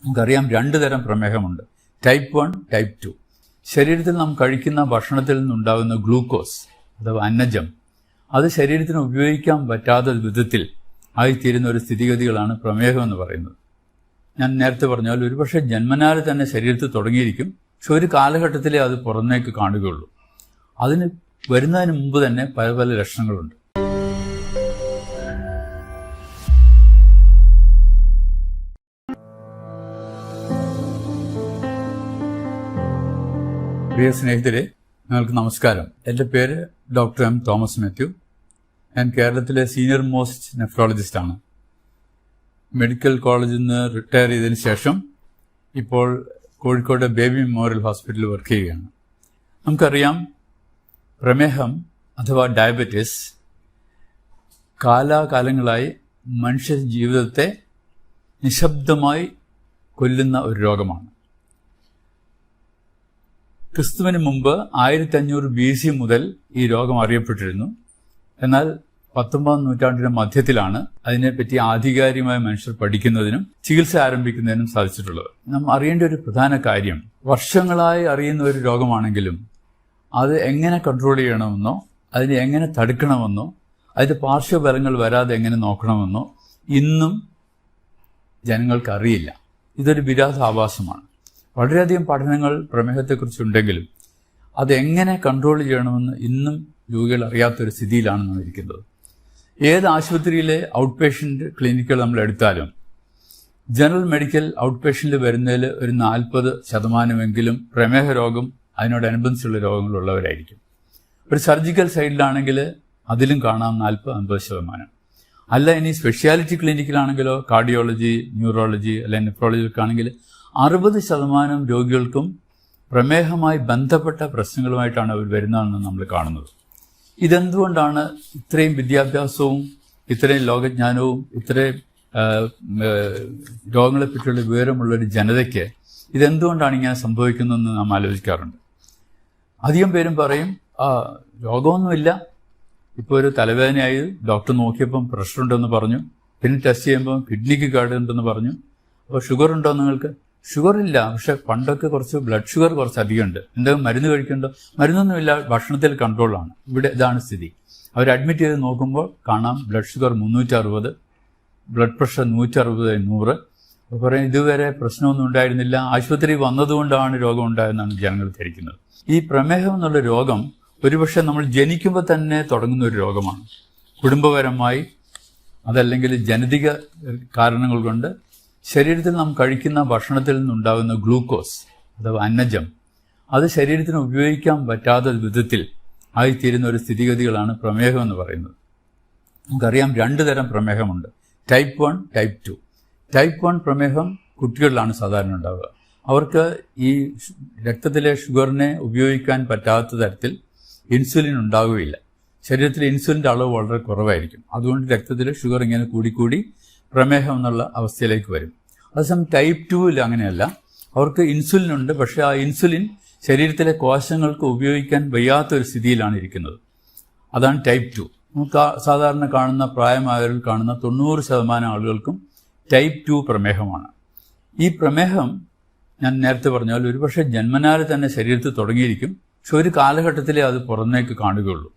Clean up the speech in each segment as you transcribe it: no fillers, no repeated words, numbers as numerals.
നമുക്കറിയാം 2 തരം പ്രമേഹമുണ്ട്. Type 1, type 2. ശരീരത്തിൽ നാം കഴിക്കുന്ന ഭക്ഷണത്തിൽ നിന്നുണ്ടാകുന്ന ഗ്ലൂക്കോസ് അഥവാ അന്നജം അത് ശരീരത്തിന് ഉപയോഗിക്കാൻ പറ്റാത്ത വിധത്തിൽ ആയിത്തീരുന്ന ഒരു സ്ഥിതിഗതികളാണ് പ്രമേഹം എന്ന് പറയുന്നത്. ഞാൻ നേരത്തെ പറഞ്ഞാൽ ഒരുപക്ഷെ ജന്മനാൽ തന്നെ ശരീരത്തിൽ തുടങ്ങിയിരിക്കും, പക്ഷെ ഒരു കാലഘട്ടത്തിലേ അത് പുറമേക്ക് കാണുകയുള്ളൂ. അതിന് വരുന്നതിന് മുമ്പ് തന്നെ പല പല ലക്ഷണങ്ങളുണ്ട്. പ്രിയ സ്നേഹിതരെ, നിങ്ങൾക്ക് നമസ്കാരം. എൻ്റെ പേര് ഡോക്ടർ എം തോമസ് മാത്യു. ഞാൻ കേരളത്തിലെ സീനിയർ മോസ്റ്റ് നെഫ്രോളജിസ്റ്റാണ്. മെഡിക്കൽ കോളേജിൽ നിന്ന് റിട്ടയർ ചെയ്തതിന് ശേഷം ഇപ്പോൾ കോഴിക്കോട് ബേബി മെമ്മോറിയൽ ഹോസ്പിറ്റലിൽ വർക്ക് ചെയ്യുകയാണ്. നമുക്കറിയാം, പ്രമേഹം അഥവാ ഡയബറ്റിസ് കാലാകാലങ്ങളായി മനുഷ്യ ജീവിതത്തെ നിശബ്ദമായി കൊല്ലുന്ന ഒരു രോഗമാണ്. ക്രിസ്തുവിന് മുമ്പ് 1500 BC മുതൽ ഈ രോഗം അറിയപ്പെട്ടിരുന്നു. എന്നാൽ 19ാം നൂറ്റാണ്ടിന്റെ മധ്യത്തിലാണ് അതിനെപ്പറ്റി ആധികാരികമായ മനുഷ്യർ പഠിക്കുന്നതിനും ചികിത്സ ആരംഭിക്കുന്നതിനും സാധിച്ചിട്ടുള്ളത്. നാം അറിയേണ്ട ഒരു പ്രധാന കാര്യം, വർഷങ്ങളായി അറിയുന്ന ഒരു രോഗമാണെങ്കിലും അത് എങ്ങനെ കൺട്രോൾ ചെയ്യണമെന്നോ അതിനെ എങ്ങനെ തടുക്കണമെന്നോ അതിന്റെ പാർശ്വഫലങ്ങൾ വരാതെ എങ്ങനെ നോക്കണമെന്നോ ഇന്നും ജനങ്ങൾക്കറിയില്ല. ഇതൊരു വിരോധാഭാസമാണ്. വളരെയധികം പഠനങ്ങൾ പ്രമേഹത്തെക്കുറിച്ചുണ്ടെങ്കിലും അതെങ്ങനെ കൺട്രോൾ ചെയ്യണമെന്ന് ഇന്നും രോഗികൾ അറിയാത്തൊരു സ്ഥിതിയിലാണ് നാം ഇരിക്കുന്നത്. ഏത് ആശുപത്രിയിലെ ഔട്ട് പേഷ്യൻ്റ് ക്ലിനിക്കുകൾ നമ്മൾ എടുത്താലും ജനറൽ മെഡിക്കൽ ഔട്ട് പേഷ്യൻ്റ് വരുന്നതിൽ ഒരു 40% പ്രമേഹ രോഗം അതിനോടനുബന്ധിച്ചുള്ള രോഗങ്ങളുള്ളവരായിരിക്കും. ഒരു സർജിക്കൽ സൈഡിലാണെങ്കിൽ അതിലും കാണാം 40-50%. അല്ല, ഇനി സ്പെഷ്യാലിറ്റി ക്ലിനിക്കിലാണെങ്കിലോ കാർഡിയോളജി, ന്യൂറോളജി അല്ലെങ്കിൽ നെഫ്രോളജിക്കാണെങ്കിൽ 60% രോഗികൾക്കും പ്രമേഹമായി ബന്ധപ്പെട്ട പ്രശ്നങ്ങളുമായിട്ടാണ് അവർ വരുന്നതെന്ന് നമ്മൾ കാണുന്നത്. ഇതെന്തുകൊണ്ടാണ് ഇത്രയും വിദ്യാഭ്യാസവും ഇത്രയും ലോകജ്ഞാനവും ഇത്രയും രോഗങ്ങളെപ്പറ്റിയുള്ള വിവരമുള്ളൊരു ജനതയ്ക്ക് ഇതെന്തുകൊണ്ടാണ് ഇങ്ങനെ സംഭവിക്കുന്നതെന്ന് നാം ആലോചിക്കാറുണ്ട്. അധികം പേരും പറയും, രോഗമൊന്നുമില്ല, ഇപ്പോൾ ഒരു തലവേദനയായി ഡോക്ടർ നോക്കിയപ്പം പ്രഷർ ഉണ്ടെന്ന് പറഞ്ഞു, പിന്നെ ടെസ്റ്റ് ചെയ്യുമ്പോൾ കിഡ്നിക്ക് കേടുണ്ടെന്ന് പറഞ്ഞു. അപ്പോൾ ഷുഗർ ഉണ്ടോ നിങ്ങൾക്ക്? ഷുഗർ ഇല്ല, പക്ഷെ പണ്ടൊക്കെ കുറച്ച് ബ്ലഡ് ഷുഗർ കുറച്ച് അധികമുണ്ട്, എന്തെങ്കിലും മരുന്ന് കഴിക്കണ്ടോ? മരുന്നൊന്നുമില്ല, ഭക്ഷണത്തിൽ കൺട്രോളാണ്. ഇവിടെ ഇതാണ് സ്ഥിതി. അവർ അഡ്മിറ്റ് ചെയ്ത് നോക്കുമ്പോൾ കാണാം ബ്ലഡ് ഷുഗർ 360, ബ്ലഡ് പ്രഷർ 160/100. അപ്പോൾ പറയും ഇതുവരെ പ്രശ്നമൊന്നും ഉണ്ടായിരുന്നില്ല, ആശുപത്രി വന്നതുകൊണ്ടാണ് രോഗം ഉണ്ടായെന്നാണ് ജനങ്ങൾ ധരിക്കുന്നത്. ഈ പ്രമേഹം എന്നുള്ള രോഗം ഒരുപക്ഷെ നമ്മൾ ജനിക്കുമ്പോൾ തന്നെ തുടങ്ങുന്ന ഒരു രോഗമാണ്. കുടുംബപരമായി അതല്ലെങ്കിൽ ജനിതക കാരണങ്ങൾ കൊണ്ട് ശരീരത്തിൽ നാം കഴിക്കുന്ന ഭക്ഷണത്തിൽ നിന്നുണ്ടാകുന്ന ഗ്ലൂക്കോസ് അഥവാ അന്നജം അത് ശരീരത്തിന് ഉപയോഗിക്കാൻ പറ്റാത്ത വിധത്തിൽ ആയിത്തീരുന്ന ഒരു സ്ഥിതിഗതികളാണ് പ്രമേഹം എന്ന് പറയുന്നത്. നമുക്കറിയാം 2 തരം പ്രമേഹമുണ്ട്. Type 1, type 2. ടൈപ്പ് 1 പ്രമേഹം കുട്ടികളിലാണ് സാധാരണ ഉണ്ടാവുക. അവർക്ക് ഈ രക്തത്തിലെ ഷുഗറിനെ ഉപയോഗിക്കാൻ പറ്റാത്ത തരത്തിൽ ഇൻസുലിൻ ഉണ്ടാവുകയില്ല. ശരീരത്തിൽ ഇൻസുലിൻ്റെ അളവ് വളരെ കുറവായിരിക്കും. അതുകൊണ്ട് രക്തത്തിലെ ഷുഗർ ഇങ്ങനെ കൂടിക്കൂടി പ്രമേഹം എന്നുള്ള അവസ്ഥയിലേക്ക് വരും. അതേസമയം ടൈപ്പ് 2 അങ്ങനെയല്ല. അവർക്ക് ഇൻസുലിൻ ഉണ്ട്, പക്ഷേ ആ ഇൻസുലിൻ ശരീരത്തിലെ കോശങ്ങൾക്ക് ഉപയോഗിക്കാൻ വയ്യാത്തൊരു സ്ഥിതിയിലാണ് ഇരിക്കുന്നത്. അതാണ് ടൈപ്പ് 2. നമുക്ക് സാധാരണ കാണുന്ന പ്രായമായവരിൽ കാണുന്ന 90% ആളുകൾക്കും ടൈപ്പ് 2 പ്രമേഹമാണ്. ഈ പ്രമേഹം ഞാൻ നേരത്തെ പറഞ്ഞാൽ ഒരുപക്ഷെ ജന്മനാൽ തന്നെ ശരീരത്തിൽ തുടങ്ങിയിരിക്കും, പക്ഷെ ഒരു കാലഘട്ടത്തിലേ അത് പുറമേക്ക് കാണുകയുള്ളൂ.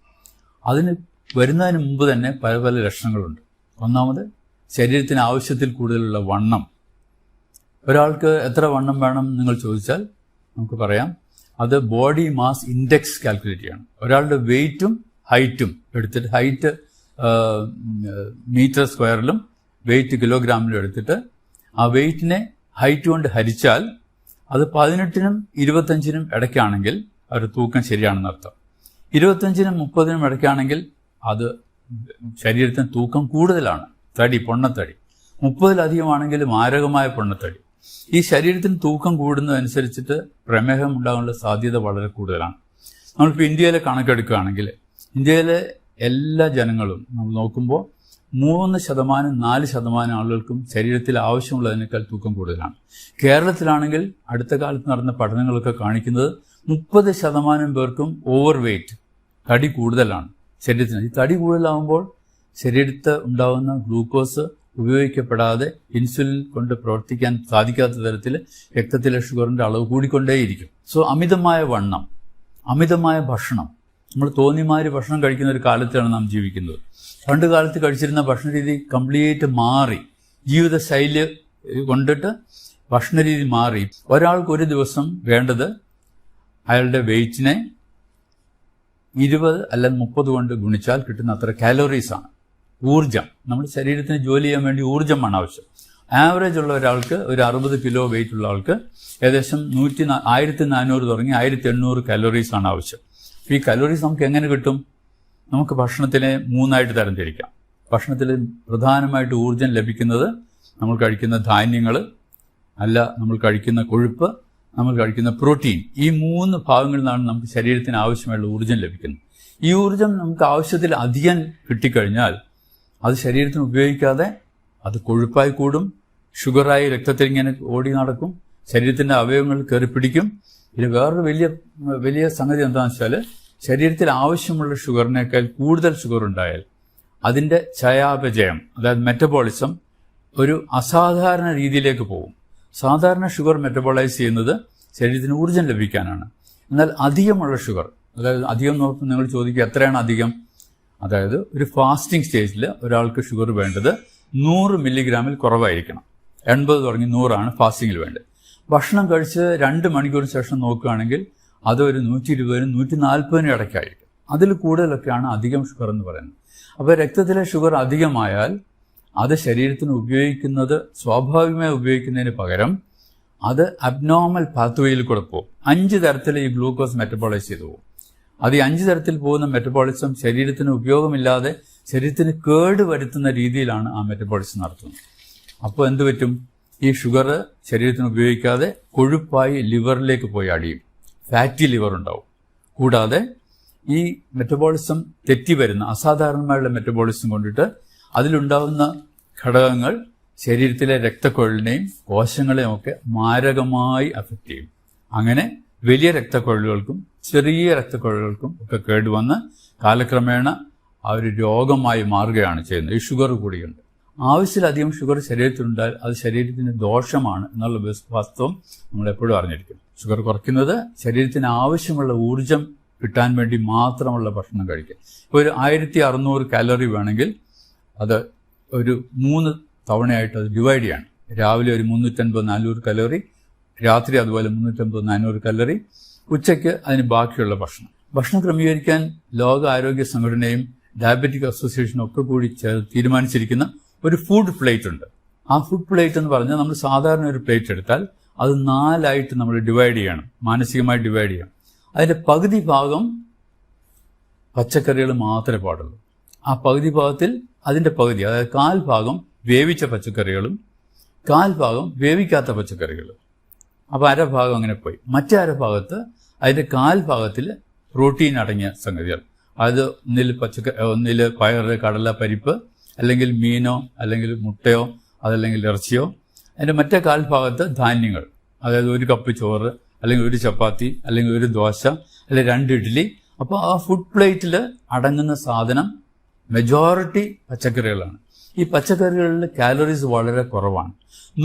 അതിന് വരുന്നതിന് മുമ്പ് തന്നെ പല പല ലക്ഷണങ്ങളുണ്ട്. ഒന്നാമത്, ശരീരത്തിന് ആവശ്യത്തിൽ കൂടുതലുള്ള വണ്ണം. ഒരാൾക്ക് എത്ര വണ്ണം വേണം നിങ്ങൾ ചോദിച്ചാൽ നമുക്ക് പറയാം, അത് ബോഡി മാസ് ഇൻഡെക്സ് കാൽക്കുലേറ്റ് ചെയ്യണം. ഒരാളുടെ വെയിറ്റും ഹൈറ്റും എടുത്തിട്ട്, ഹൈറ്റ് മീറ്റർ സ്ക്വയറിലും വെയിറ്റ് കിലോഗ്രാമിലും എടുത്തിട്ട് ആ വെയിറ്റിനെ ഹൈറ്റ് കൊണ്ട് ഹരിച്ചാൽ അത് 18നും 25നും ഇടയ്ക്കാണെങ്കിൽ അവരുടെ തൂക്കം ശരിയാണെന്ന് അർത്ഥം. 25നും 30നും ഇടയ്ക്കാണെങ്കിൽ അത് ശരീരത്തിന് തൂക്കം കൂടുതലാണ്, തടി, പൊണ്ണത്തടി. 30-ലധികമാണെങ്കിൽ മാരകമായ പൊണ്ണത്തടി. ഈ ശരീരത്തിന് തൂക്കം കൂടുന്നതനുസരിച്ചിട്ട് പ്രമേഹം ഉണ്ടാകാനുള്ള സാധ്യത വളരെ കൂടുതലാണ്. നമ്മളിപ്പോൾ ഇന്ത്യയിലെ കണക്കെടുക്കുകയാണെങ്കിൽ ഇന്ത്യയിലെ എല്ലാ ജനങ്ങളും നമ്മൾ നോക്കുമ്പോൾ 3%, 4% ആളുകൾക്കും ശരീരത്തിൽ ആവശ്യമുള്ളതിനേക്കാൾ തൂക്കം കൂടുതലാണ്. കേരളത്തിലാണെങ്കിൽ അടുത്ത കാലത്ത് നടന്ന പഠനങ്ങളൊക്കെ കാണിക്കുന്നത് 30% പേർക്കും ഓവർ വെയ്റ്റ്, തടി കൂടുതലാണ് ശരീരത്തിന്. ഈ തടി കൂടുതലാകുമ്പോൾ ശരീരത്തിൽ ഉണ്ടാകുന്ന ഗ്ലൂക്കോസ് ഉപയോഗിക്കപ്പെടാതെ ഇൻസുലിൻ കൊണ്ട് പ്രവർത്തിക്കാൻ സാധിക്കാത്ത തരത്തിൽ രക്തത്തിലെ ഷുഗറിൻ്റെ അളവ് കൂടിക്കൊണ്ടേയിരിക്കും. സോ അമിതമായ വണ്ണം, അമിതമായ ഭക്ഷണം, നമ്മൾ തോന്നിമാതിരി ഭക്ഷണം കഴിക്കുന്ന ഒരു കാലത്താണ് നാം ജീവിക്കുന്നത്. പണ്ട് കാലത്ത് കഴിച്ചിരുന്ന ഭക്ഷണരീതി കംപ്ലീറ്റ് മാറി, ജീവിതശൈലി കൊണ്ടിട്ട് ഭക്ഷണരീതി മാറി. ഒരാൾക്ക് ഒരു ദിവസം വേണ്ടത് അയാളുടെ വെയിറ്റിനെ 20 അല്ലെങ്കിൽ 30 കൊണ്ട് ഗുണിച്ചാൽ കിട്ടുന്ന അത്ര കാലോറീസാണ്. ഊർജം, നമ്മുടെ ശരീരത്തിന് ജോലി ചെയ്യാൻ വേണ്ടി ഊർജ്ജമാണ് ആവശ്യം. ആവറേജ് ഉള്ള ഒരാൾക്ക്, ഒരു 60 കിലോ വെയിറ്റ് ഉള്ള ആൾക്ക് ഏകദേശം 1400 തുടങ്ങി 1800 കലോറീസാണ് ആവശ്യം. ഈ കലോറീസ് നമുക്ക് എങ്ങനെ കിട്ടും? നമുക്ക് ഭക്ഷണത്തിനെ 3ആയിട്ട് തരംതിരിക്കാം. ഭക്ഷണത്തിൽ പ്രധാനമായിട്ട് ഊർജ്ജം ലഭിക്കുന്നത് നമ്മൾ കഴിക്കുന്ന ധാന്യങ്ങൾ, അല്ല നമ്മൾ കഴിക്കുന്ന കൊഴുപ്പ്, നമ്മൾ കഴിക്കുന്ന പ്രോട്ടീൻ. ഈ 3 ഭാഗങ്ങളിൽ നിന്നാണ് നമുക്ക് ശരീരത്തിന് ആവശ്യമായുള്ള ഊർജ്ജം ലഭിക്കുന്നത്. ഈ ഊർജ്ജം നമുക്ക് ആവശ്യത്തിൽ അധികം കിട്ടിക്കഴിഞ്ഞാൽ അത് ശരീരത്തിന് ഉപയോഗിക്കാതെ അത് കൊഴുപ്പായി കൂടും, ഷുഗറായി രക്തത്തിൽ ഇങ്ങനെ ഓടി നടക്കും, ശരീരത്തിൻ്റെ അവയവങ്ങൾ കയറി പിടിക്കും. ഇത് വേറൊരു വലിയ സംഗതി എന്താണെന്ന് വെച്ചാൽ, ശരീരത്തിൽ ആവശ്യമുള്ള ഷുഗറിനേക്കാൾ കൂടുതൽ ഷുഗർ ഉണ്ടായാൽ അതിൻ്റെ ചയാപചയം, അതായത് മെറ്റബോളിസം ഒരു അസാധാരണ രീതിയിലേക്ക് പോകും. സാധാരണ ഷുഗർ മെറ്റബോളൈസ് ചെയ്യുന്നത് ശരീരത്തിന് ഊർജ്ജം ലഭിക്കാനാണ്. എന്നാൽ അധികമുള്ള ഷുഗർ, അതായത് അധികം നോക്കുമ്പോൾ നിങ്ങൾ ചോദിക്കുക എത്രയാണ് അധികം? അതായത് ഒരു ഫാസ്റ്റിംഗ് സ്റ്റേജിൽ ഒരാൾക്ക് ഷുഗർ വേണ്ടത് 100 മില്ലിഗ്രാമിൽ കുറവായിരിക്കണം. 80 തുടങ്ങി 100 ഫാസ്റ്റിങ്ങിൽ വേണ്ടത്. ഭക്ഷണം കഴിച്ച് 2 മണിക്കൂറിന് ശേഷം നോക്കുകയാണെങ്കിൽ അത് ഒരു 120-നും 140-നും ഇടയ്ക്കായിരിക്കും. അതിൽ കൂടുതലൊക്കെയാണ് അധികം ഷുഗർ എന്ന് പറയുന്നത്. അപ്പോൾ രക്തത്തിലെ ഷുഗർ അധികമായാൽ അത് ശരീരത്തിന് ഉപയോഗിക്കുന്നത് സ്വാഭാവികമായി ഉപയോഗിക്കുന്നതിന് പകരം അത് അബ്നോർമൽ പാത്വേയിൽ കൂടെ പോകും. 5 തരത്തിൽ ഈ ഗ്ലൂക്കോസ് മെറ്റബോളൈസ് ചെയ്തു പോകും. അത് ഈ 5 തരത്തിൽ പോകുന്ന മെറ്റബോളിസം ശരീരത്തിന് ഉപയോഗമില്ലാതെ ശരീരത്തിന് കേട് വരുത്തുന്ന രീതിയിലാണ് ആ മെറ്റബോളിസം നടത്തുന്നത്. അപ്പോൾ എന്ത് പറ്റും? ഈ ഷുഗർ ശരീരത്തിന് ഉപയോഗിക്കാതെ കൊഴുപ്പായി ലിവറിലേക്ക് പോയി അടിയും. ഫാറ്റി ലിവർ ഉണ്ടാവും. കൂടാതെ ഈ മെറ്റബോളിസം തെറ്റി വരുന്ന അസാധാരണമായുള്ള മെറ്റബോളിസം കൊണ്ടിട്ട് അതിലുണ്ടാകുന്ന ഘടകങ്ങൾ ശരീരത്തിലെ രക്തക്കുഴലിനെയും കോശങ്ങളെയും ഒക്കെ മാരകമായി അഫക്റ്റ് ചെയ്യും. അങ്ങനെ വലിയ രക്തക്കുഴലുകൾക്കും ചെറിയ രക്തക്കുഴലുകൾക്കും ഒക്കെ കേടുവന്ന് കാലക്രമേണ ആ ഒരു രോഗമായി മാറുകയാണ് ചെയ്യുന്നത്. ഈ ഷുഗർ കൂടിയുണ്ട്. ആവശ്യത്തിലധികം ഷുഗർ ശരീരത്തിലുണ്ടായാൽ അത് ശരീരത്തിന് ദോഷമാണ് എന്നുള്ള വാസ്തവം നമ്മളെപ്പോഴും അറിഞ്ഞിരിക്കും. ഷുഗർ കുറയ്ക്കുന്നത് ശരീരത്തിന് ആവശ്യമുള്ള ഊർജം കിട്ടാൻ വേണ്ടി മാത്രമുള്ള ഭക്ഷണം കഴിക്കുക. ഇപ്പോൾ ഒരു 1600 കാലറി വേണമെങ്കിൽ അത് ഒരു 3 തവണയായിട്ട് അത് ഡിവൈഡ് ചെയ്യണം. രാവിലെ ഒരു 350-400 കലോറി, രാത്രി അതുപോലെ 350-400 കലോറി, ഉച്ചയ്ക്ക് അതിന് ബാക്കിയുള്ള ഭക്ഷണം ക്രമീകരിക്കാൻ ലോക ആരോഗ്യ സംഘടനയും ഡയബറ്റിക് അസോസിയേഷനും ഒക്കെ കൂടി തീരുമാനിച്ചിരിക്കുന്ന ഒരു ഫുഡ് പ്ലേറ്റ് ഉണ്ട്. ആ ഫുഡ് പ്ലേറ്റ് എന്ന് പറഞ്ഞാൽ നമ്മൾ സാധാരണ ഒരു പ്ലേറ്റ് എടുത്താൽ അത് 4ആയിട്ട് നമ്മൾ ഡിവൈഡ് ചെയ്യണം, മാനസികമായി ഡിവൈഡ് ചെയ്യണം. അതിൻ്റെ പകുതി ഭാഗം പച്ചക്കറികൾ മാത്രമേ പാടുള്ളൂ. ആ പകുതി ഭാഗത്തിൽ അതിൻ്റെ പകുതി, അതായത് 1/4 ഭാഗം വേവിച്ച പച്ചക്കറികളും 1/4 ഭാഗം വേവിക്കാത്ത പച്ചക്കറികളും. അപ്പോൾ 1/2 ഭാഗം അങ്ങനെ പോയി. മറ്റേ 1/2 ഭാഗത്ത് അതിൻ്റെ 1/4 ഭാഗത്തിൽ പ്രോട്ടീൻ അടങ്ങിയ സംഗതികൾ, അത് ഒന്നിൽ പയറ്, കടല, പരിപ്പ്, അല്ലെങ്കിൽ മീനോ അല്ലെങ്കിൽ മുട്ടയോ അതല്ലെങ്കിൽ ഇറച്ചിയോ. അതിൻ്റെ മറ്റേ 1/4 ഭാഗത്ത് ധാന്യങ്ങൾ, അതായത് 1 കപ്പ് ചോറ് അല്ലെങ്കിൽ 1 ചപ്പാത്തി അല്ലെങ്കിൽ 1 ദോശ അല്ലെങ്കിൽ 2 ഇഡ്ഡലി. അപ്പോൾ ആ ഫുഡ് പ്ലേറ്റിൽ അടങ്ങുന്ന സാധനം മെജോറിറ്റി പച്ചക്കറികളാണ്. ഈ പച്ചക്കറികളിൽ കാലറീസ് വളരെ കുറവാണ്.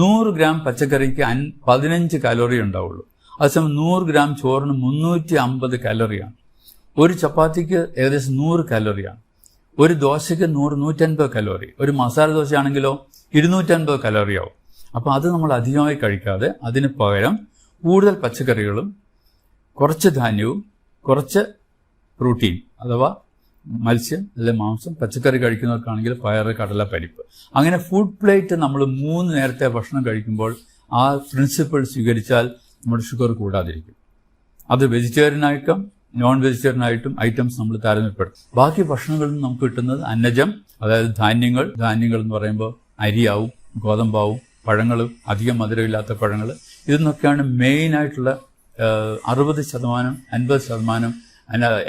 100 ഗ്രാം പച്ചക്കറിക്ക് 15 കാലറി ഉണ്ടാവുള്ളൂ. അതേസമയം 100 ഗ്രാം ചോറിന് 350 കാലറിയാണ്. 1 ചപ്പാത്തിക്ക് ഏകദേശം 100 കാലറിയാണ്. 1 ദോശയ്ക്ക് 100-150 കലോറി. ഒരു മസാല ദോശയാണെങ്കിലോ 250 കലോറിയാവും. അപ്പോൾ അത് നമ്മൾ അധികമായി കഴിക്കാതെ അതിന് പകരം കൂടുതൽ പച്ചക്കറികളും കുറച്ച് ധാന്യവും കുറച്ച് പ്രോട്ടീൻ അഥവാ മത്സ്യം അല്ലെങ്കിൽ മാംസം, പച്ചക്കറി കഴിക്കുന്നവർക്കാണെങ്കിൽ പയറ്, കടല, പരിപ്പ്, അങ്ങനെ ഫുഡ് പ്ലേറ്റ് നമ്മൾ 3 നേരത്തെ ഭക്ഷണം കഴിക്കുമ്പോൾ ആ പ്രിൻസിപ്പിൾ സ്വീകരിച്ചാൽ നമ്മുടെ ഷുഗർ കൂടാതിരിക്കും. അത് വെജിറ്റേറിയനായിട്ടും നോൺ വെജിറ്റേറിയനായിട്ടും ഐറ്റംസ് നമ്മൾ താരതമ്യപ്പെടുത്തും. ബാക്കി ഭക്ഷണങ്ങളിൽ നിന്ന് നമുക്ക് കിട്ടുന്നത് അന്നജം, അതായത് ധാന്യങ്ങൾ എന്ന് പറയുമ്പോൾ അരിയാവും, ഗോതമ്പാവും, പഴങ്ങളും, അധികം മധുരമില്ലാത്ത പഴങ്ങൾ, ഇതെന്നൊക്കെയാണ് മെയിനായിട്ടുള്ള 60%, 50%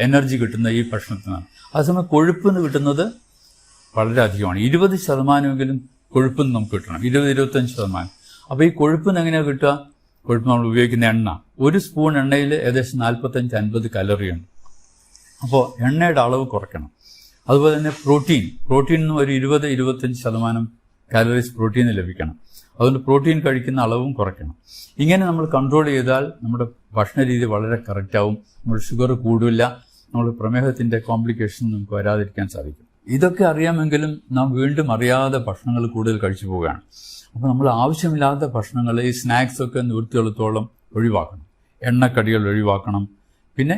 എനർജി കിട്ടുന്ന ഈ ഭക്ഷണത്തിനാണ്. അതേസമയം കൊഴുപ്പ് നിന്ന് കിട്ടുന്നത് വളരെ അധികമാണ്. 20%എങ്കിലും കൊഴുപ്പ് നമുക്ക് കിട്ടണം, 20-25%. അപ്പോൾ ഈ കൊഴുപ്പിന് എങ്ങനെയാണ് കിട്ടുക? കൊഴുപ്പ് നമ്മൾ ഉപയോഗിക്കുന്ന എണ്ണ, 1 സ്പൂൺ എണ്ണയിൽ ഏകദേശം 45-50 കലോറിയുണ്ട്. അപ്പോൾ എണ്ണയുടെ അളവ് കുറയ്ക്കണം. അതുപോലെ തന്നെ പ്രോട്ടീൻ ഒരു 20-25% കാലറീസ് പ്രോട്ടീന് ലഭിക്കണം. അതുകൊണ്ട് പ്രോട്ടീൻ കഴിക്കുന്ന അളവും കുറയ്ക്കണം. ഇങ്ങനെ നമ്മൾ കൺട്രോൾ ചെയ്താൽ നമ്മുടെ ഭക്ഷണ രീതി വളരെ കറക്റ്റാവും. നമ്മൾ ഷുഗർ കൂടില്ല, നമ്മൾ പ്രമേഹത്തിൻ്റെ കോംപ്ലിക്കേഷൻ നമുക്ക് വരാതിരിക്കാൻ സാധിക്കും. ഇതൊക്കെ അറിയാമെങ്കിലും നാം വീണ്ടും അറിയാതെ ഭക്ഷണങ്ങൾ കൂടുതൽ കഴിച്ചു പോവുകയാണ്. അപ്പോൾ നമ്മൾ ആവശ്യമില്ലാത്ത ഭക്ഷണങ്ങൾ, ഈ സ്നാക്സൊക്കെ നിവൃത്തിയെടുത്തോളം ഒഴിവാക്കണം. എണ്ണക്കടികൾ ഒഴിവാക്കണം. പിന്നെ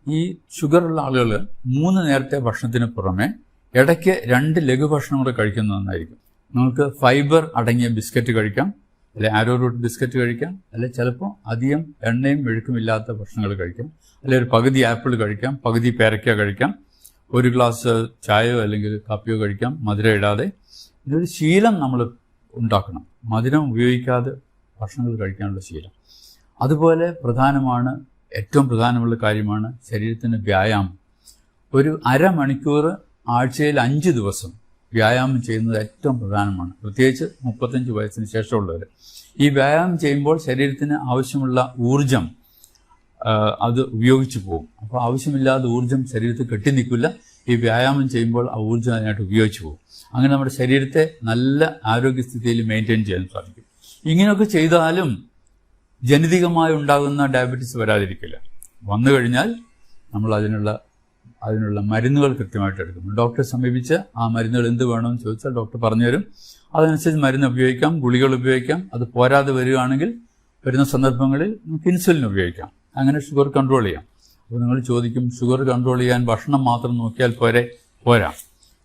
ഈ ഷുഗറുള്ള ആളുകൾ 3 നേരത്തെ ഭക്ഷണത്തിന് പുറമെ ഇടയ്ക്ക് 2 ലഘുഭക്ഷണം കൂടെ കഴിക്കുന്നത് നന്നായിരിക്കും. നമുക്ക് ഫൈബർ അടങ്ങിയ ബിസ്ക്കറ്റ് കഴിക്കാം, അല്ലെ ആരോ റൂട്ട് ബിസ്ക്കറ്റ് കഴിക്കാം, അല്ലെ ചിലപ്പോൾ അധികം എണ്ണയും മെഴുക്കുമില്ലാത്ത ഭക്ഷണങ്ങൾ കഴിക്കാം, അല്ലെ ഒരു പകുതി ആപ്പിൾ കഴിക്കാം, പകുതി പേരയ്ക്ക കഴിക്കാം, 1 ഗ്ലാസ് ചായയോ അല്ലെങ്കിൽ കാപ്പിയോ കഴിക്കാം, മധുരം ഇടാതെ. ഇതൊരു ശീലം നമ്മൾ ഉണ്ടാക്കണം, മധുരം ഉപയോഗിക്കാതെ ഭക്ഷണങ്ങൾ കഴിക്കാനുള്ള ശീലം. അതുപോലെ ഏറ്റവും പ്രധാനമുള്ള കാര്യമാണ് ശരീരത്തിന് വ്യായാമം. ഒരു അരമണിക്കൂർ ആഴ്ചയിൽ 5 ദിവസം വ്യായാമം ചെയ്യുന്നത് ഏറ്റവും പ്രധാനമാണ്, പ്രത്യേകിച്ച് 35 വയസ്സിന് ശേഷമുള്ളവർ. ഈ വ്യായാമം ചെയ്യുമ്പോൾ ശരീരത്തിന് ആവശ്യമുള്ള ഊർജം അത് ഉപയോഗിച്ചു പോകും. അപ്പോൾ ആവശ്യമില്ലാത്ത ഊർജം ശരീരത്തിൽ കെട്ടിനിൽക്കില്ല. ഈ വ്യായാമം ചെയ്യുമ്പോൾ ആ ഊർജം അതിനായിട്ട് ഉപയോഗിച്ചു പോകും. അങ്ങനെ നമ്മുടെ ശരീരത്തെ നല്ല ആരോഗ്യസ്ഥിതിയിൽ മെയിൻറ്റെയിൻ ചെയ്യാൻ സാധിക്കും. ഇങ്ങനെയൊക്കെ ചെയ്താലും ജനിതകമായി ഉണ്ടാകുന്ന ഡയബറ്റീസ് വരാതിരിക്കില്ല. വന്നു കഴിഞ്ഞാൽ നമ്മൾ അതിനുള്ള മരുന്നുകൾ കൃത്യമായിട്ട് എടുക്കും. ഡോക്ടറെ സമീപിച്ച് ആ മരുന്നുകൾ എന്ത് വേണമെന്ന് ചോദിച്ചാൽ ഡോക്ടർ പറഞ്ഞുതരും. അതനുസരിച്ച് മരുന്ന് ഉപയോഗിക്കാം, ഗുളികൾ ഉപയോഗിക്കാം. അത് പോരാതെ വരികയാണെങ്കിൽ വരുന്ന സന്ദർഭങ്ങളിൽ നമുക്ക് ഇൻസുലിൻ ഉപയോഗിക്കാം. അങ്ങനെ ഷുഗർ കൺട്രോൾ ചെയ്യാം. അപ്പോൾ നിങ്ങൾ ചോദിക്കും, ഷുഗർ കൺട്രോൾ ചെയ്യാൻ ഭക്ഷണം മാത്രം നോക്കിയാൽ പോരാ.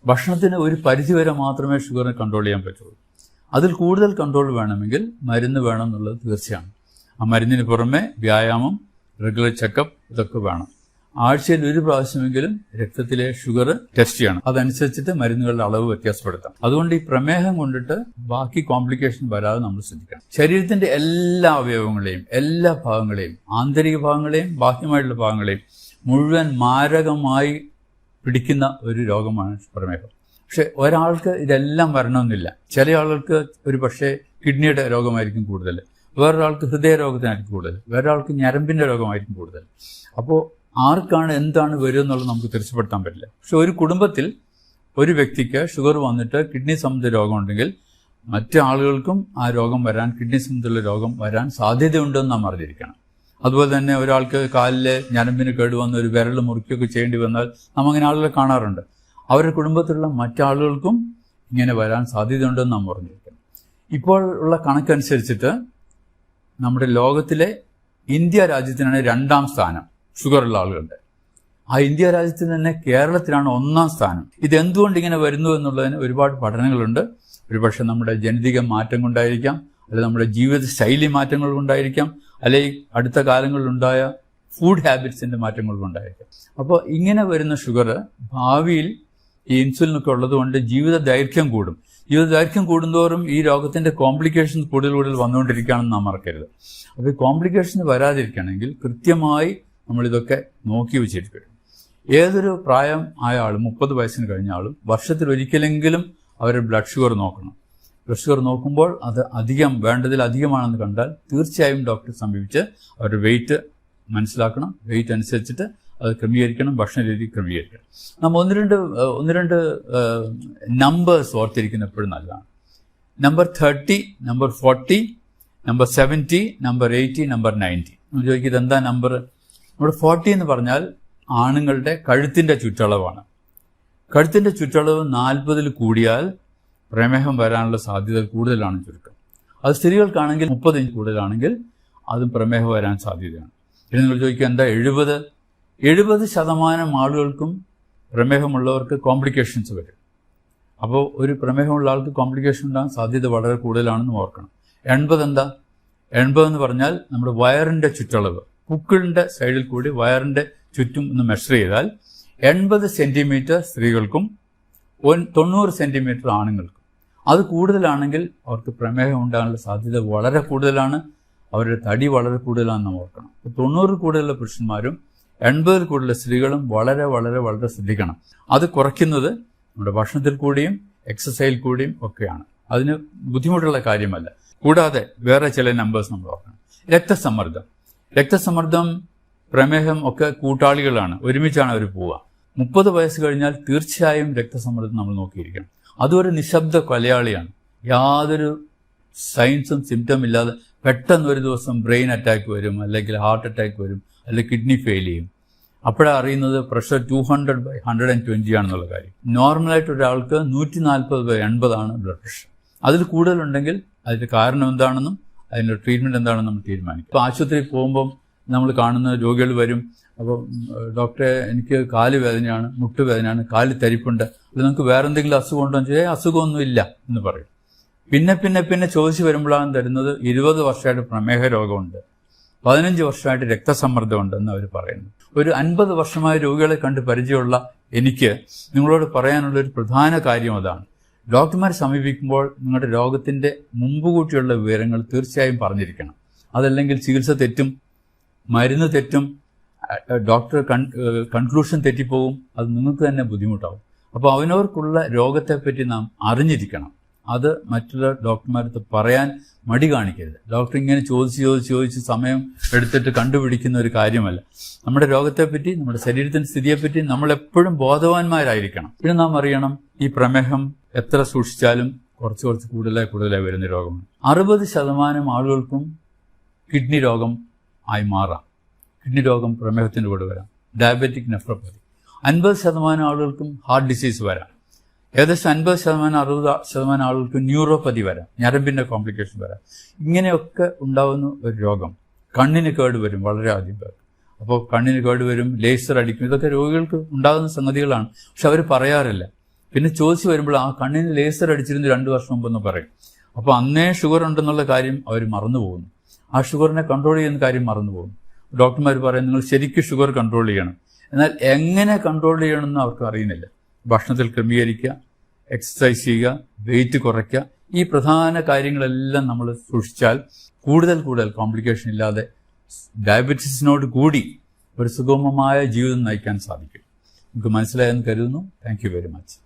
ഭക്ഷണത്തിന് ഒരു പരിധിവരെ മാത്രമേ ഷുഗറിനെ കൺട്രോൾ ചെയ്യാൻ പറ്റുള്ളൂ. അതിൽ കൂടുതൽ കൺട്രോൾ വേണമെങ്കിൽ മരുന്ന് വേണം എന്നുള്ളത് തീർച്ചയാണ്. ആ മരുന്നിന് പുറമെ വ്യായാമം, റെഗുലർ ചെക്കപ്പ് ഇതൊക്കെ വേണം. ആഴ്ചയിൽ 1 പ്രാവശ്യമെങ്കിലും രക്തത്തിലെ ഷുഗർ ടെസ്റ്റ് ചെയ്യണം. അതനുസരിച്ചിട്ട് മരുന്നുകളുടെ അളവ് വ്യത്യാസപ്പെടുത്താം. അതുകൊണ്ട് ഈ പ്രമേഹം കൊണ്ടിട്ട് ബാക്കി കോംപ്ലിക്കേഷൻ വരാതെ നമ്മൾ ശ്രദ്ധിക്കണം. ശരീരത്തിന്റെ എല്ലാ അവയവങ്ങളെയും, എല്ലാ ഭാഗങ്ങളെയും, ആന്തരിക ഭാഗങ്ങളെയും ബാഹ്യമായിട്ടുള്ള ഭാഗങ്ങളെയും മുഴുവൻ മാരകമായി പിടിക്കുന്ന ഒരു രോഗമാണ് പ്രമേഹം. പക്ഷെ ഒരാൾക്ക് ഇതെല്ലാം വരണമെന്നില്ല. ചില ആളുകൾക്ക് ഒരു പക്ഷേ കിഡ്നിയുടെ രോഗമായിരിക്കും കൂടുതൽ, വേറൊരാൾക്ക് ഹൃദയരോഗത്തിനായിരിക്കും കൂടുതൽ, വേറൊരാൾക്ക് ഞരമ്പിന്റെ രോഗമായിരിക്കും കൂടുതൽ. അപ്പോൾ ആർക്കാണ് എന്താണ് വരിക എന്നുള്ളത് നമുക്ക് തീർച്ചപ്പെടുത്താൻ പറ്റില്ല. പക്ഷെ ഒരു കുടുംബത്തിൽ ഒരു വ്യക്തിക്ക് ഷുഗർ വന്നിട്ട് കിഡ്നി സംബന്ധിച്ച രോഗമുണ്ടെങ്കിൽ മറ്റു ആളുകൾക്കും ആ രോഗം വരാൻ, കിഡ്നി സംബന്ധിച്ചുള്ള രോഗം വരാൻ സാധ്യതയുണ്ടെന്ന് നാം അറിഞ്ഞിരിക്കണം. അതുപോലെ തന്നെ ഒരാൾക്ക് കാലിലെ ഞരമ്പിന് കേടുവന്ന് ഒരു വിരൽ മുറിക്കുകയൊക്കെ ചെയ്യേണ്ടി വന്നാൽ നാം അങ്ങനെ ആളുകളെ കാണാറുണ്ട്. അവരുടെ കുടുംബത്തിലുള്ള മറ്റാളുകൾക്കും ഇങ്ങനെ വരാൻ സാധ്യതയുണ്ടെന്ന് നാം അറിഞ്ഞിരിക്കണം. ഇപ്പോൾ ഉള്ള കണക്കനുസരിച്ചിട്ട് നമ്മുടെ ലോകത്തിലെ ഇന്ത്യ രാജ്യത്തിനാണ് 2ാം സ്ഥാനം ഷുഗറുള്ള ആളുകളുടെ. ആ ഇന്ത്യ രാജ്യത്തിൽ തന്നെ കേരളത്തിലാണ് 1ാം സ്ഥാനം. ഇതെന്തുകൊണ്ട് ഇങ്ങനെ വരുന്നു എന്നുള്ളതിന് ഒരുപാട് പഠനങ്ങളുണ്ട്. ഒരുപക്ഷെ നമ്മുടെ ജനിതക മാറ്റം കൊണ്ടായിരിക്കാം, അല്ലെങ്കിൽ നമ്മുടെ ജീവിത ശൈലി മാറ്റങ്ങൾ കൊണ്ടായിരിക്കാം, അല്ലെങ്കിൽ അടുത്ത കാലങ്ങളിലുണ്ടായ ഫുഡ് ഹാബിറ്റ്സിന്റെ മാറ്റങ്ങൾ കൊണ്ടായിരിക്കാം. അപ്പോൾ ഇങ്ങനെ വരുന്ന ഷുഗർ ഭാവിയിൽ ഈ ഇൻസുലിനൊക്കെ ഉള്ളതുകൊണ്ട് ജീവിത ദൈർഘ്യം കൂടും. ജീവിത ദൈർഘ്യം കൂടുന്തോറും ഈ രോഗത്തിന്റെ കോംപ്ലിക്കേഷൻസ് കൂടുതൽ വന്നുകൊണ്ടിരിക്കുകയാണെന്ന് നാം മറക്കരുത്. അപ്പോൾ ഈ കോംപ്ലിക്കേഷൻസ് വരാതിരിക്കണമെങ്കിൽ കൃത്യമായി നമ്മളിതൊക്കെ നോക്കി വെച്ചിരിക്കണം. ഏതൊരു പ്രായം ആയ ആളും, 30 വയസ്സിന് കഴിഞ്ഞ ആളും വർഷത്തിൽ ഒരിക്കലെങ്കിലും അവരുടെ ബ്ലഡ് ഷുഗർ നോക്കണം. ബ്ലഡ് ഷുഗർ നോക്കുമ്പോൾ അത് വേണ്ടതിലധികമാണെന്ന് കണ്ടാൽ തീർച്ചയായും ഡോക്ടറെ സമീപിച്ച് അവരുടെ വെയിറ്റ് മനസ്സിലാക്കണം. വെയിറ്റ് അനുസരിച്ചിട്ട് അത് ക്രമീകരിക്കണം, ഭക്ഷണ രീതി ക്രമീകരിക്കണം. നാം ഒന്ന് രണ്ട് നമ്പേഴ്സ് ഓർത്തിരിക്കുന്ന എപ്പോഴും നല്ലതാണ്. Number 30, number 40, number 70, number 80, number 90. നമ്മൾ ചോദിക്കും ഇതെന്താ നമ്പർ? നമ്മുടെ 40 എന്ന് പറഞ്ഞാൽ ആണുങ്ങളുടെ കഴുത്തിന്റെ ചുറ്റളവാണ്. കഴുത്തിന്റെ ചുറ്റളവ് 40-ൽ കൂടിയാൽ പ്രമേഹം വരാനുള്ള സാധ്യത കൂടുതലാണ് ചുരുക്കം. അത് സ്ത്രീകൾക്കാണെങ്കിൽ 30 ഇഞ്ച് കൂടുതലാണെങ്കിൽ അതും പ്രമേഹം വരാൻ സാധ്യതയാണ്. ഇനി നിങ്ങൾ ചോദിക്കുക എന്താ 70% ആളുകൾക്കും പ്രമേഹമുള്ളവർക്ക് കോംപ്ലിക്കേഷൻസ് വരും. അപ്പോൾ ഒരു പ്രമേഹമുള്ള ആൾക്ക് കോംപ്ലിക്കേഷൻ ഉണ്ടാകാൻ സാധ്യത വളരെ കൂടുതലാണെന്ന് ഓർക്കണം. 80 എന്താ? 80 എന്ന് പറഞ്ഞാൽ നമ്മുടെ വയറിന്റെ ചുറ്റളവ്, പുക്കിളിന്റെ സൈഡിൽ കൂടി വയറിന്റെ ചുറ്റും ഒന്ന് മെഷർ ചെയ്താൽ 80 സെന്റിമീറ്റർ സ്ത്രീകൾക്കും 90 സെന്റിമീറ്റർ ആണുങ്ങൾക്കും. അത് കൂടുതലാണെങ്കിൽ അവർക്ക് പ്രമേഹം ഉണ്ടാകാനുള്ള സാധ്യത വളരെ കൂടുതലാണ്. അവരുടെ തടി വളരെ കൂടുതലാണെന്ന് നാം ഓർക്കണം. 90 കൂടുതലുള്ള പുരുഷന്മാരും 80 കൂടുതലുള്ള സ്ത്രീകളും വളരെ വളരെ വളരെ ശ്രദ്ധിക്കണം. അത് കുറയ്ക്കുന്നത് നമ്മുടെ ഭക്ഷണത്തിൽ കൂടിയും എക്സസൈസിൽ കൂടിയും ഒക്കെയാണ്. അതിന് ബുദ്ധിമുട്ടുള്ള കാര്യമല്ല. കൂടാതെ വേറെ ചില നമ്പേഴ്സ് നമ്മൾ ഓർക്കണം. രക്തസമ്മർദ്ദം, പ്രമേഹം ഒക്കെ കൂട്ടാളികളാണ്, ഒരുമിച്ചാണ് അവർ പോവുക. 30 വയസ്സ് കഴിഞ്ഞാൽ തീർച്ചയായും രക്തസമ്മർദ്ദം നമ്മൾ നോക്കിയിരിക്കണം. അതൊരു നിശബ്ദ കൊലയാളിയാണ്. യാതൊരു സൈൻസും സിംറ്റം ഇല്ലാതെ പെട്ടെന്ന് ഒരു ദിവസം ബ്രെയിൻ അറ്റാക്ക് വരും, അല്ലെങ്കിൽ ഹാർട്ട് അറ്റാക്ക് വരും, അല്ലെങ്കിൽ കിഡ്നി ഫെയിൽ ചെയ്യും. അപ്പോഴാണ് അറിയുന്നത് പ്രഷർ 200/120 ആണെന്നുള്ള കാര്യം. നോർമലായിട്ട് ഒരാൾക്ക് 140/80 ആണ് ബ്ലഡ് പ്രഷർ. അതിൽ കൂടുതലുണ്ടെങ്കിൽ അതിൻ്റെ കാരണം എന്താണെന്നും അതിൻ്റെ ട്രീറ്റ്മെൻറ്റ് എന്താണെന്നും നമ്മൾ തീരുമാനിക്കും. ഇപ്പോൾ ആശുപത്രിയിൽ പോകുമ്പം നമ്മൾ കാണുന്ന രോഗികൾ വരും. അപ്പോൾ ഡോക്ടറെ, എനിക്ക് കാല് വേദനയാണ്, മുട്ടുവേദനയാണ്, കാല് തരിപ്പുണ്ട്, അത് നിങ്ങൾക്ക് വേറെ എന്തെങ്കിലും അസുഖം ഉണ്ടോ എന്ന് ചോദിച്ചാൽ അസുഖമൊന്നും ഇല്ല എന്ന് പറയും. പിന്നെ ചോദിച്ചു വരുമ്പോഴാണ് തരുന്നത് 20 വർഷമായിട്ട് പ്രമേഹ രോഗമുണ്ട്, 15 വർഷമായിട്ട് രക്തസമ്മർദ്ദമുണ്ട് എന്ന് അവർ പറയുന്നു. ഒരു 50 വർഷമായ രോഗികളെ കണ്ട് പരിചയമുള്ള എനിക്ക് നിങ്ങളോട് പറയാനുള്ളൊരു പ്രധാന കാര്യം അതാണ്. ഡോക്ടർമാരെ സമീപിക്കുമ്പോൾ നിങ്ങളുടെ രോഗത്തിൻ്റെ മുമ്പുകൂട്ടിയുള്ള വിവരങ്ങൾ തീർച്ചയായും പറഞ്ഞിരിക്കണം. അതല്ലെങ്കിൽ ചികിത്സ തെറ്റും, മരുന്ന് തെറ്റും, ഡോക്ടർ കൺക്ലൂഷൻ തെറ്റിപ്പോവും. അത് നിങ്ങൾക്ക് തന്നെ ബുദ്ധിമുട്ടാവും. അപ്പോൾ അവനവർക്കുള്ള രോഗത്തെപ്പറ്റി നാം അറിഞ്ഞിരിക്കണം. അത് മറ്റുള്ള ഡോക്ടർമാരടുത്ത് പറയാൻ മടി കാണിക്കരുത്. ഡോക്ടർ ഇങ്ങനെ ചോദിച്ച് സമയം എടുത്തിട്ട് കണ്ടുപിടിക്കുന്ന ഒരു കാര്യമല്ല. നമ്മുടെ രോഗത്തെപ്പറ്റി, നമ്മുടെ ശരീരത്തിൻ്റെ സ്ഥിതിയെപ്പറ്റി നമ്മളെപ്പോഴും ബോധവാന്മാരായിരിക്കണം. പിന്നെ നാം അറിയണം, ഈ പ്രമേഹം എത്ര സൂക്ഷിച്ചാലും കുറച്ച് കൂടുതലായി വരുന്ന രോഗമാണ്. 60% ആളുകൾക്കും കിഡ്നി രോഗം ആയി മാറാം. കിഡ്നി രോഗം പ്രമേഹത്തിൻ്റെ കൂടെ വരാം. Diabetic nephropathy. 50% ആളുകൾക്കും ഹാർട്ട് ഡിസീസ് വരാം. ഏകദേശം 50%-60% ആളുകൾക്ക് ന്യൂറോപ്പതി വരാം, ഞരമ്പിൻ്റെ കോംപ്ലിക്കേഷൻ വരാം. ഇങ്ങനെയൊക്കെ ഉണ്ടാകുന്ന ഒരു രോഗം. കണ്ണിന് കേട് വരും വളരെ ആദ്യം പേർക്ക്. അപ്പോൾ കണ്ണിന് കേട് വരും, ലേസർ അടിക്കും. ഇതൊക്കെ രോഗികൾക്ക് ഉണ്ടാകുന്ന സംഗതികളാണ്. പക്ഷെ അവർ പറയാറില്ല. പിന്നെ ചോദിച്ചു വരുമ്പോൾ ആ കണ്ണിന് ലേസർ അടിച്ചിരുന്നു 2 വർഷം മുമ്പെന്ന് പറയും. അപ്പോൾ അന്നേ ഷുഗർ ഉണ്ടെന്നുള്ള കാര്യം അവർ മറന്നു പോകുന്നു. ആ ഷുഗറിനെ കൺട്രോൾ ചെയ്യുന്ന കാര്യം മറന്നു പോകുന്നു. ഡോക്ടർമാർ പറയും നിങ്ങൾ ശരിക്കും ഷുഗർ കൺട്രോൾ ചെയ്യണം. എന്നാൽ എങ്ങനെ കൺട്രോൾ ചെയ്യണമെന്ന് അവർക്ക് അറിയുന്നില്ല. ഭക്ഷണത്തിൽ ക്രമീകരിക്കുക, എക്സസൈസ് ചെയ്യുക, വെയിറ്റ് കുറയ്ക്കുക, ഈ പ്രധാന കാര്യങ്ങളെല്ലാം നമ്മൾ സൂക്ഷിച്ചാൽ കൂടുതൽ കോംപ്ലിക്കേഷൻ ഇല്ലാതെ ഡയബറ്റീസിനോട് കൂടി ഒരു സുഗമമായ ജീവിതം നയിക്കാൻ സാധിക്കും. നമുക്ക് മനസ്സിലായെന്ന് കരുതുന്നു. Thank you very much.